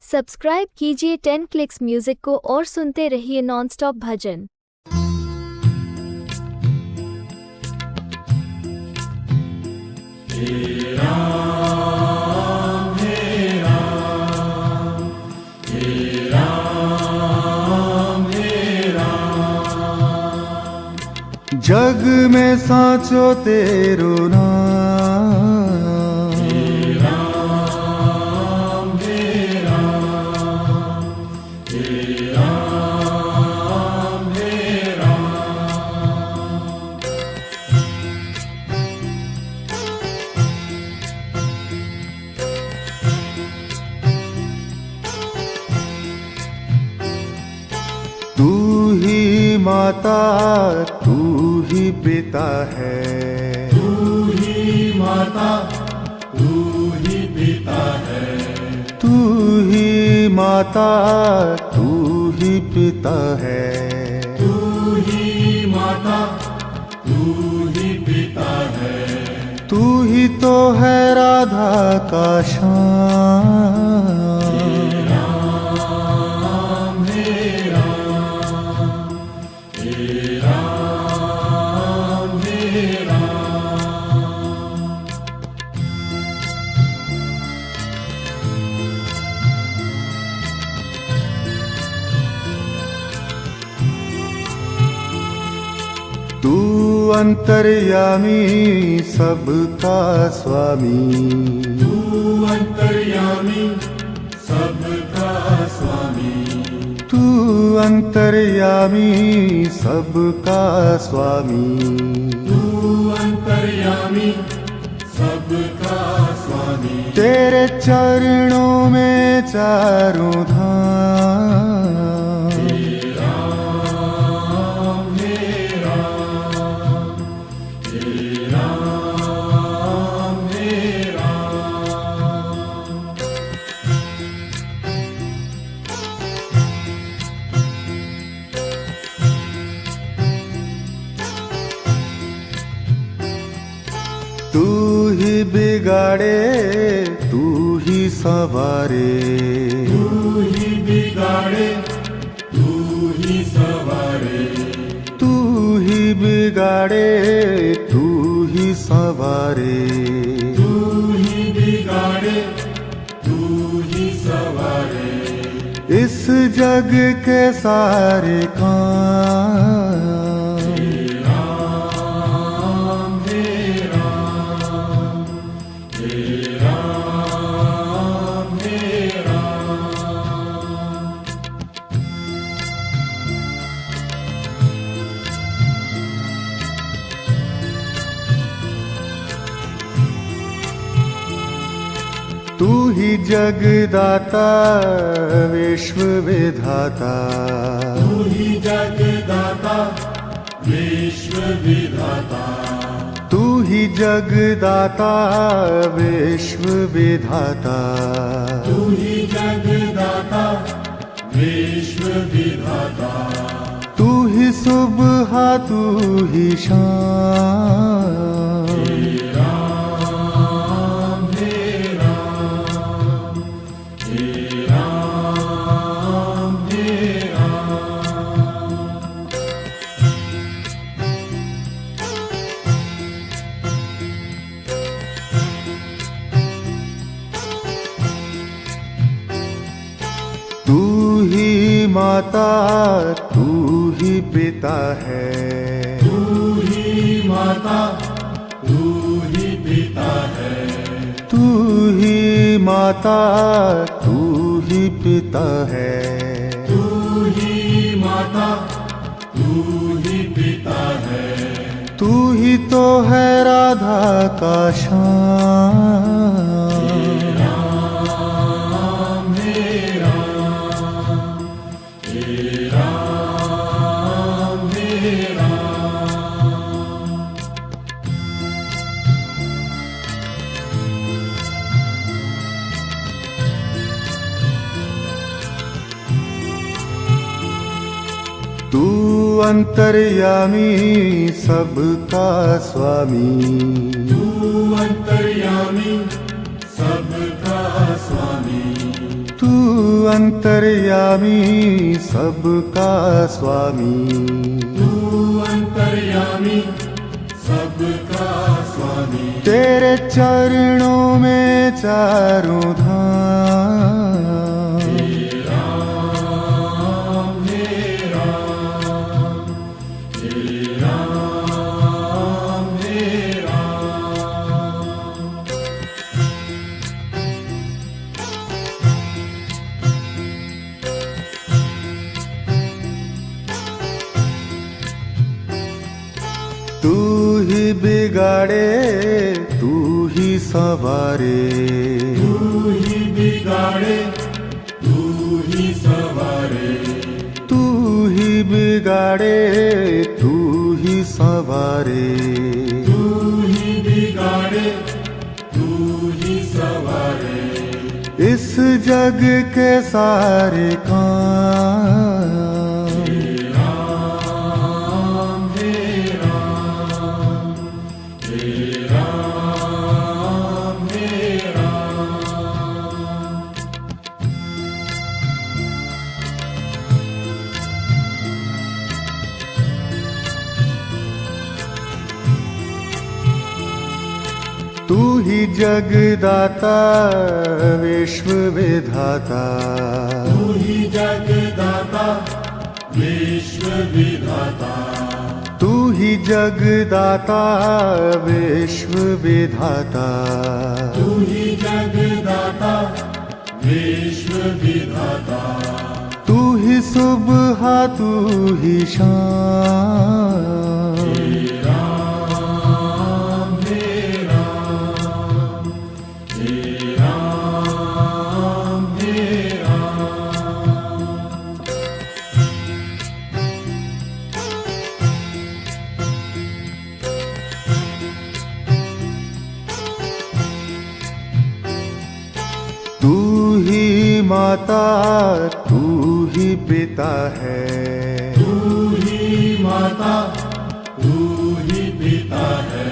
Subscribe कीजिए 10 clicks music को और सुनते रहिए नॉनस्टॉप भजन। हे राम हे राम हे राम हे राम, जग में साचो तेरो नाम। हे राम हे राम हे राम हे राम। तू ही माता तू ही पिता है, तू ही माता तू ही पिता है, तू ही माता तू ही पिता है। तू ही माता तू ही पिता है, तू ही तो है राधा का श्याम। हे राम हे राम हे राम हे राम। तू अंतर्यामी सबका स्वामी, तू अंतर्यामी सबका स्वामी, तू अंतर्यामी सबका स्वामी। तू अंतर्यामी सबका स्वामी। तेरे चरणों में चारों धाम। हे राम हे राम हे राम हे राम। तू ही बिगाड़े तू ही सवारे, तू ही बिगाड़े तू ही सवारे, तू ही बिगाड़े तू ही सवारे। तू ही बिगाड़े तू ही सवारे। इस जग के सारे काम। हे राम हे राम हे राम हे राम। तू ही जगदाता विश्व विधाता, तू ही जगदाता विश्व विधाता, तू ही जगदाता विश्व विधाता। तू ही जगदाता विश्व विधाता। तू ही सुबह तू ही शाम। हे राम हे राम हे राम हे राम। तू ही माता तू ही पिता है, तू ही माता तू ही पिता है, तू ही माता तू ही पिता है। तू ही माता तू ही पिता है। तू ही तो है राधा का श्याम। हे राम हे राम हे राम हे राम। तू अंतर्यामी सबका स्वामी, तू अंतर्यामी सबका स्वामी, तू अंतर्यामी सबका स्वामी, तू अंतर्यामी सबका स्वामी। तेरे चरणों में चारों धाम, हे राम हे राम, हे राम हे राम। तू ही बिगाड़े तू ही सवारे, तू ही बिगाड़े तू ही सवारे, तू ही बिगाड़े तू ही सवारे, तू ही बिगाड़े तू ही सवारे। इस जग के सारे काम, हे राम हे राम, हे राम हे राम। तू ही जगदाता विश्व विधाता, तू ही जगदाता विश्व विधाता, तू ही जगदाता विश्व विधाता, तू ही जगदाता विश्व विधाता। तू ही सुबह तू ही शाम, हे राम हे राम, हे राम हे राम। तू ही माता तू ही पिता है, तू ही माता तू ही पिता है,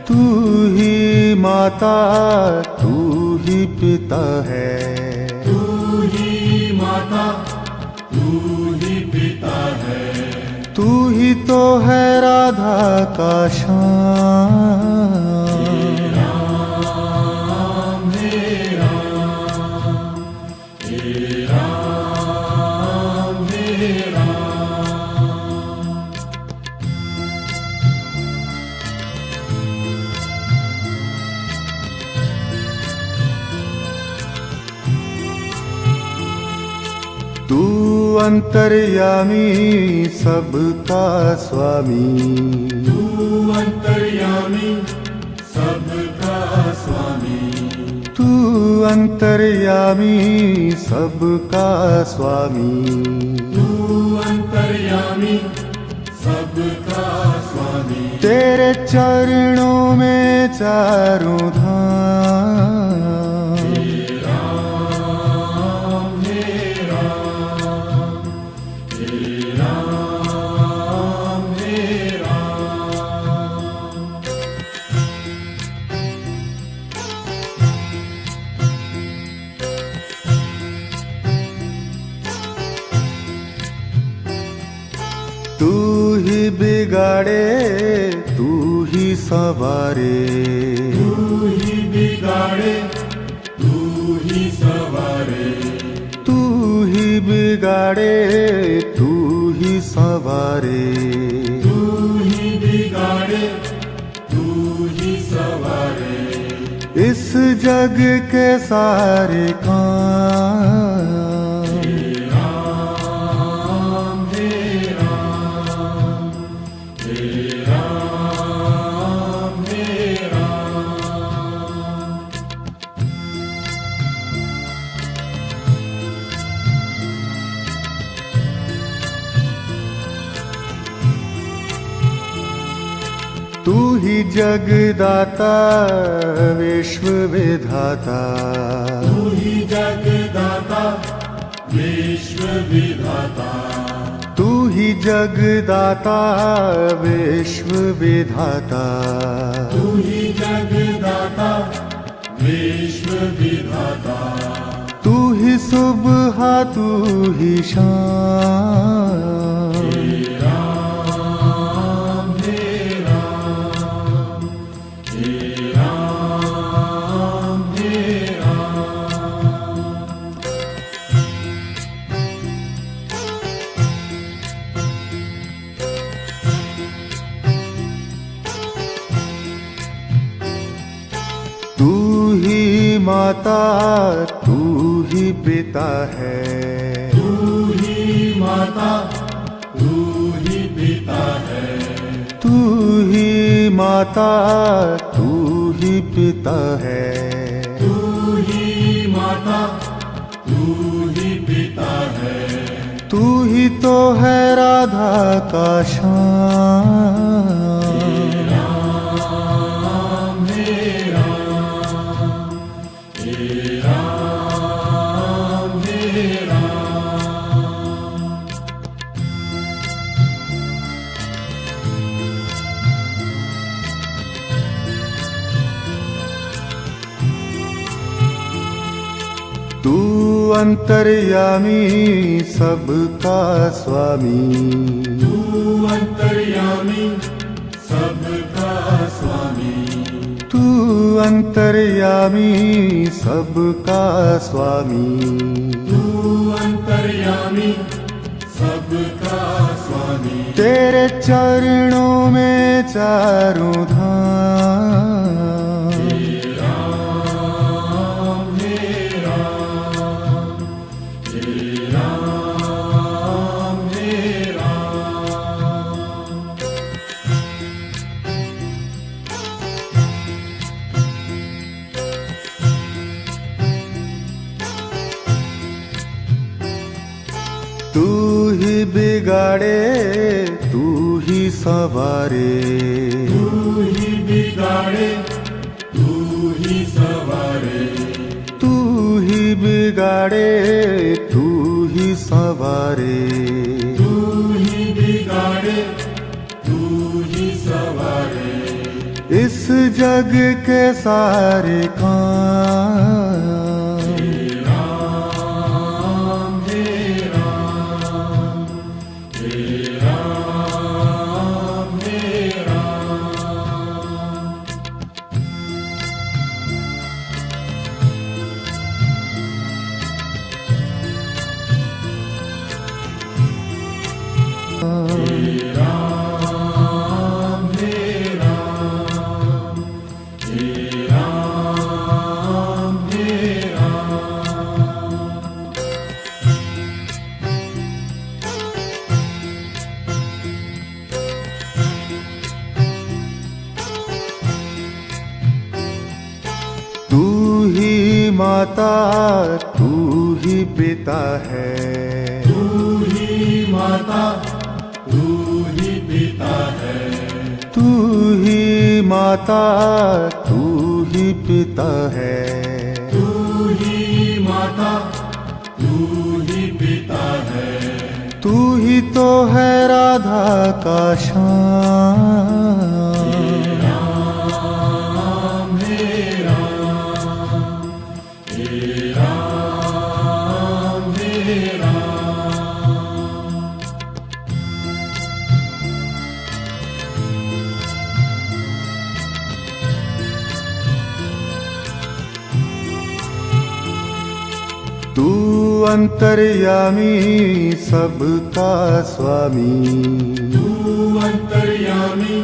तू ही माता तू ही पिता है, तू ही माता तू ही पिता है। तू ही तो है राधा का श्याम, राम हे राम, हे राम हे राम। तू अंतर्यामी सबका स्वामी, तू अंतर्यामी सबका स्वामी, तू अंतर्यामी सबका स्वामी, तू अंतर्यामी सबका स्वामी। तेरे चरणों में चारों धाम, हे राम हे राम, हे राम हे राम। तू ही बिगाड़े तू ही सवारे, तू ही बिगाड़े तू ही सवारे, तू ही बिगाड़े तू ही सवारे, तू ही बिगाड़े तू ही सवारे। इस जग के सारे काम, हे राम हे राम, हे राम हे राम। तू ही जगदाता विश्व विधाता, तू ही जगदाता विश्व विधाता, तू ही जगदाता विश्व विधाता, तू ही जगदाता विश्व विधाता तू ही सुबह तू ही शाम हे राम हे राम हे राम हे राम। तू ही माता तू ही पिता है तू ही माता तू ही पिता है तू ही माता तू ही पिता है तू ही माता तू ही पिता है तू ही तो है राधा का श्याम राम हे राम हे राम हे राम। तू अंतर्यामी सबका स्वामी तू अंतर्यामी सबका स्वामी तू अंतर्यामी सबका स्वामी तू अंतर्यामी सबका स्वामी। तेरे चरणों में चारों धाम हे राम हे राम हे राम हे राम। तू ही बिगाड़े तू ही सवारे तू ही बिगाड़े तू ही सवारे तू ही बिगाड़े तू ही सवारे तू ही बिगाड़े तू ही सवारे। इस जग के सारे काम हे राम हे राम हे राम हे राम। हे राम हे राम हे राम हे राम। तू ही माता तू ही पिता है तू ही माता तू ही पिता है तू ही माता तू ही पिता है तू ही माता तू ही पिता है तू ही तो है राधा का श्याम राम हे राम हे राम हे राम। तू अंतर्यामी सबका स्वामी तू अंतर्यामी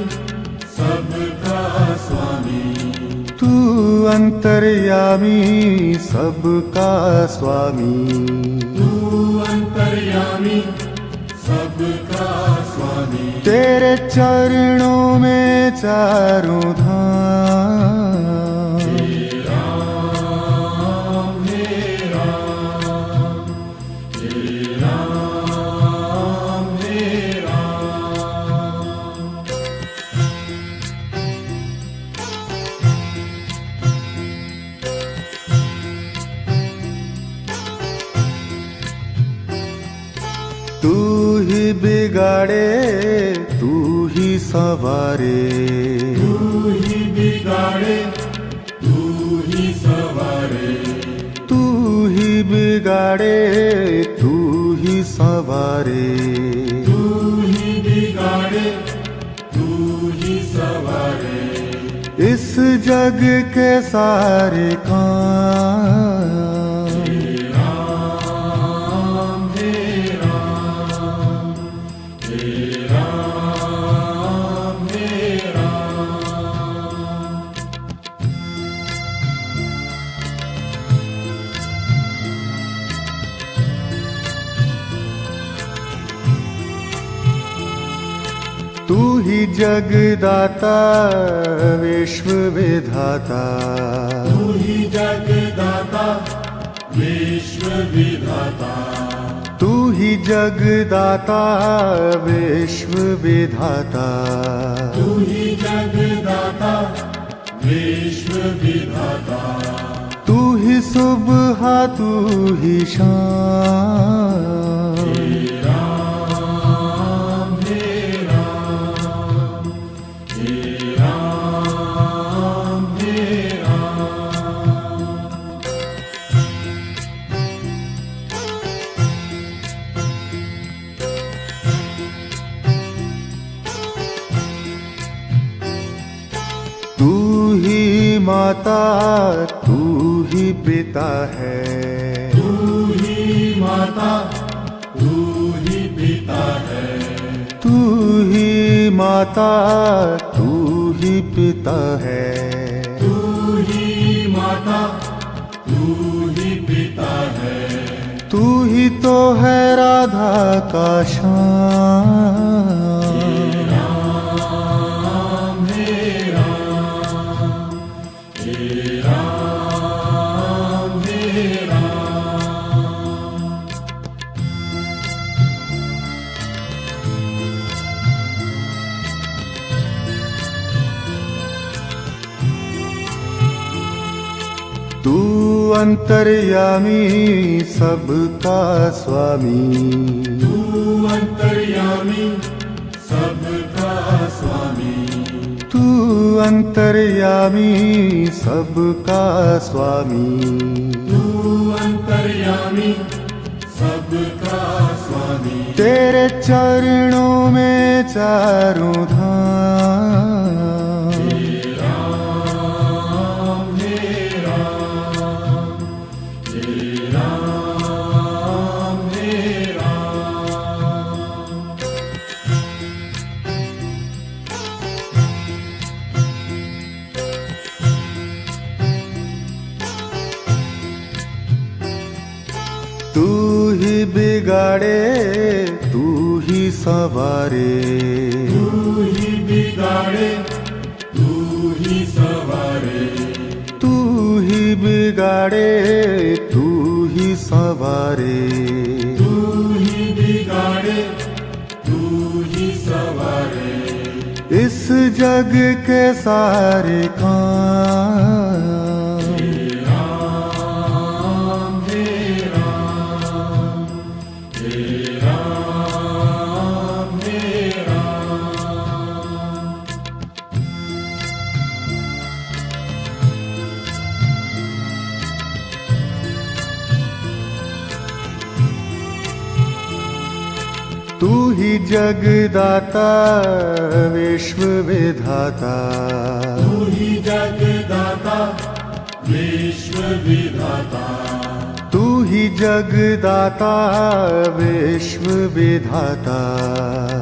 सबका स्वामी तू अंतर्यामी सबका स्वामी तू अंतर्यामी सबका स्वामी। तेरे चरणों में चारों धाम हे राम हे राम हे राम हे राम। तू ही बिगाड़े तू ही सवारे तू ही बिगाड़े तू ही सवारे तू ही बिगाड़े तू ही संवारे तू ही बिगाड़े तू ही सवारे इस जग के सारे काम। हे राम हे राम हे राम हे राम। तू ही जगदाता विश्व विधाता तू ही जगदाता विश्व विधाता तू ही जगदाता विश्व विधाता तू ही जगदाता विश्व विधाता तू ही सुबह तू ही शाम। हे राम हे राम हे राम हे राम। तू ही माता तू ही पिता है तू ही माता तू ही पिता है तू ही माता तू ही पिता है तू ही माता तू ही पिता है तू ही तो है राधा का श्याम। हे राम हे राम हे राम हे राम। तू अंतर्यामी सबका स्वामी तू अंतर्यामी सबका स्वामी तू अंतर्यामी सबका स्वामी तू अंतर्यामी सबका स्वामी। तेरे चरणों में चारों धाम। हे राम हे राम हे राम हे राम। तू ही बिगाड़े तू ही संवारे तू ही बिगाड़े तू ही सवारे तू ही बिगाड़े तू ही संवारे तू ही बिगाड़े तू ही सवारे इस जग के सारे काम। हे राम हे राम हे राम हे राम। तू ही जगदाता विश्व विधाता तू ही जगदाता विश्व विधाता तू ही जगदाता विश्व विधाता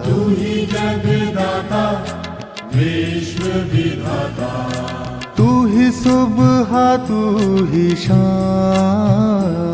तू ही जगदाता विश्व विधाता तू ही सुबह तू ही शाम।